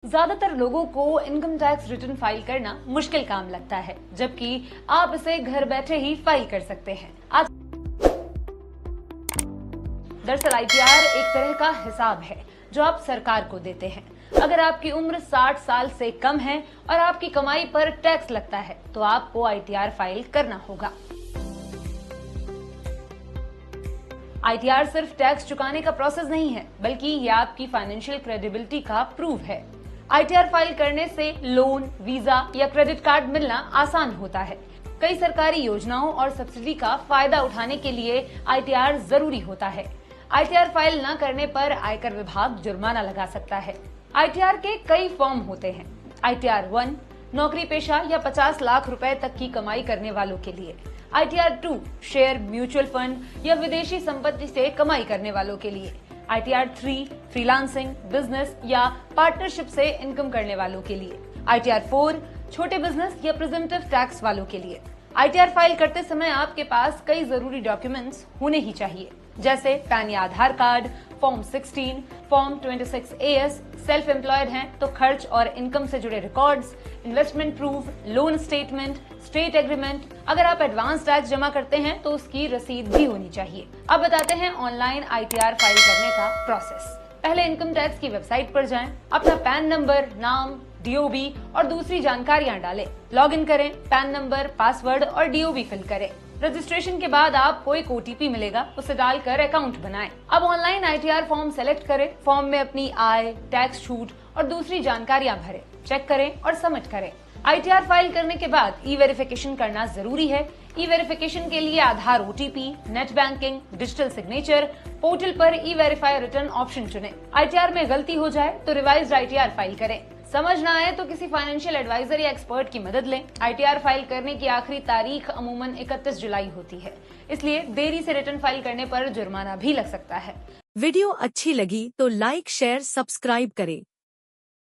ज्यादातर लोगों को इनकम टैक्स रिटर्न फाइल करना मुश्किल काम लगता है, जबकि आप इसे घर बैठे ही फाइल कर सकते हैं। आज दरअसल आईटीआर एक तरह का हिसाब है जो आप सरकार को देते हैं। अगर आपकी उम्र 60 साल से कम है और आपकी कमाई पर टैक्स लगता है तो आपको आईटीआर फाइल करना होगा। आईटीआर सिर्फ टैक्स चुकाने का प्रोसेस नहीं है, बल्कि ये आपकी फाइनेंशियल क्रेडिबिलिटी का प्रूफ है। आईटीआर फाइल करने से लोन, वीजा या क्रेडिट कार्ड मिलना आसान होता है। कई सरकारी योजनाओं और सब्सिडी का फायदा उठाने के लिए आईटीआर जरूरी होता है। आईटीआर फाइल न करने पर आयकर विभाग जुर्माना लगा सकता है। आईटीआर के कई फॉर्म होते हैं। आईटीआर 1 नौकरी पेशा या 50 लाख रुपए तक की कमाई करने वालों के लिए। आईटीआर 2 शेयर, म्यूचुअल फंड या विदेशी संपत्ति से कमाई करने वालों के लिए। आईटीआर 3 फ्रीलांसिंग, बिजनेस या पार्टनरशिप से इनकम करने वालों के लिए। आईटीआर 4 छोटे बिजनेस या प्रिजम्पटिव टैक्स वालों के लिए। आईटीआर फाइल करते समय आपके पास कई जरूरी डॉक्यूमेंट्स होने ही चाहिए, जैसे पैन या Aadhaar card, form 16, form 26AS, self employed हैं तो खर्च और इनकम से जुड़े records, investment proof, loan statement, state agreement. अगर आप एडवांस टैक्स जमा करते हैं तो उसकी रसीद भी होनी चाहिए। अब बताते हैं ऑनलाइन आईटीआर फाइल करने का प्रोसेस। पहले इनकम टैक्स की वेबसाइट पर जाएं, अपना पैन नंबर, नाम, डीओबी और दूसरी जानकारियां डालें। लॉगिन करें, पैन नंबर, पासवर्ड और डीओबी फिल करें। रजिस्ट्रेशन के बाद आपको एक ओटीपी मिलेगा, उसे डालकर अकाउंट बनाएं। अब ऑनलाइन आईटीआर फॉर्म सेलेक्ट करें। फॉर्म में अपनी आय, टैक्स छूट और दूसरी जानकारियां भरें, चेक करें और सबमिट करें। आईटीआर फाइल करने के बाद ई वेरिफिकेशन करना जरूरी है। ई वेरिफिकेशन के लिए Aadhaar, OTP, net banking, digital signature, portal पर ई वेरीफाई रिटर्न ऑप्शन चुनें। आईटीआर में गलती हो जाए तो रिवाइज्ड आईटीआर फाइल करें। समझ ना आए तो किसी फाइनेंशियल एडवाइजर या एक्सपर्ट की मदद लें। आईटीआर फाइल करने की आखिरी तारीख अमूमन 31 जुलाई होती है, इसलिए देरी से रिटर्न फाइल करने पर जुर्माना भी लग सकता है। वीडियो अच्छी लगी तो लाइक, शेयर, सब्सक्राइब करें।